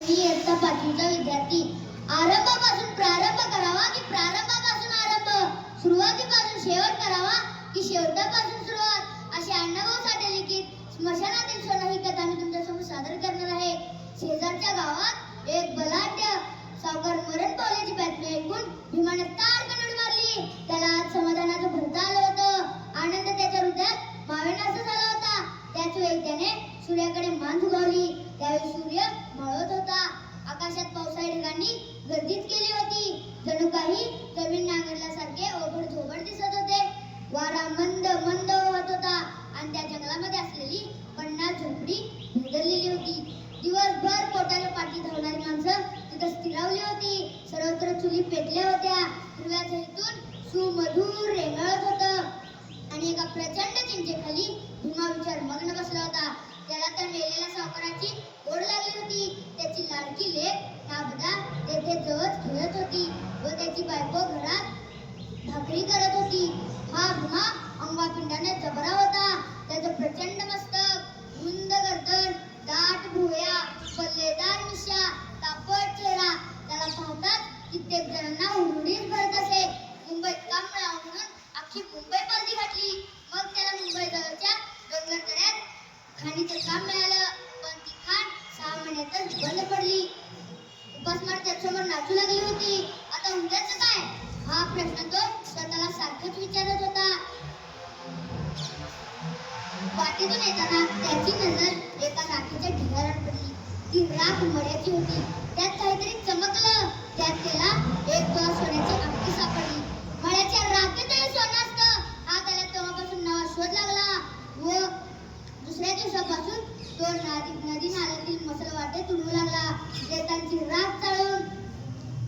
मी इयत्ता पाचवीचा विद्यार्थी. आरंभापासून प्रारंभ करावा की प्रारंभापासून आरंभ, सुरुवातीपासून शेवट करावा की शेवटापासून सुरुवात, अशी अण्णाभाऊ साठे लिखित स्मशानातील सोनं ही कथा मी तुमच्यासमोर सादर करणार आहे. शेजारच्या गावात एक बलाढ्य सावकार मरण पावल्याची बातमी ऐकून भीमाने ताडकन उडी मारली. त्याला आज समाधानाचं भरता आलं होतं. आनंद त्याच्या हृदयात मावेनासा झाला होता. त्याच वेळी त्याने सूर्याकडे मान झुकावली. त्यावेळी सूर्य मावळत होता. आकाशात पावसाळी ढगांनी गर्दीत केली होती. जणू काही जमीन नांगरल्यासारखे ओबड धोबड दिसत होते. वारा मंद मंद वाहत होता आणि त्या जंगलामध्ये असलेली 50 झोपडी भेदरलेली होती. दिवसभर पोटाला पाठी धावणारी माणसं तिथं स्थिरावली होती. सर्वत्र चुली पेटल्या होत्या. हिरव्या झैतून सुमधुर रेंगाळत होतं आणि एका प्रचंड चिंचेखाली भीमा विचारमग्न बसला होता. त्याला तर मेलेल्या सावकाराची ओढ लागली होती. त्याची लाडकी लेक नाबदा तेथे जवळ खेळत होती व त्याची बायको घरात भाकरी करत होती. हा भीमा अंगापिंडाने जबरा होता. त्याचं प्रचंड मस्तक, रुंद गर्दन, दाट भुवया, पल्लेदार मिशा, तापट चेहरा त्याला पाहताच कित्येक जणांना हुरहुरीत भरत असे. मुंबईत काम मिळावं म्हणून अख्खी मुंबई पालथी घातली. मग त्याला मुंबई जवळच्या डोंगरदऱ्यात खाणीचं काम मिळालं. पण ती खाण 6 महिन्यातच बंद पडली. उपासमार त्याच्यासमोर नाचू लागली होती. आता उद्याचं काय, हा प्रश्न तो स्वतःला सारखंच विचारत होता. वाटेतून येताना त्याची नजर एका राखीच्या ढिगाऱ्यावर पडली. ती राख मड्याची होती. त्यात काहीतरी चमकलं. त्यात त्याला एक तोळा सोन्याची अंगठी सापडली. मड्याच्या राखेतही सोनं असतं हा त्याला तेव्हापासून नवा शोध लागला. व दुसऱ्या दिवसापासून तो नदी नाल्यातील मसल वाटे तुडवू लागला. देतांची राख चाळून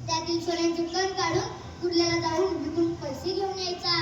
त्यातील सोन्याचे कण काढून कुर्ल्याला जाऊन विकून पैसे घेऊन यायचा.